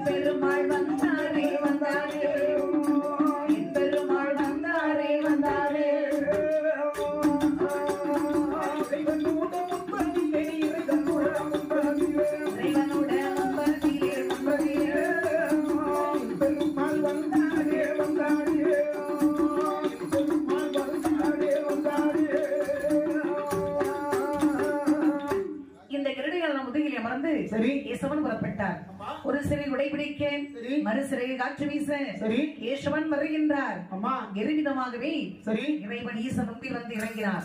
பெருமாள் வந்தாரே வந்தாரே பெருமாள் வந்தாரே வந்தாரே அமர்ந்து கேசவன் புறப்பட்டார். ஒரு சிறை உடைபிடிக்க மறு சிறையை காற்று வீச கேசவன் வருகின்றார். இருவிதமாகவே இறைவன் ஈசன் முன்பில் வந்து இறங்கினார்.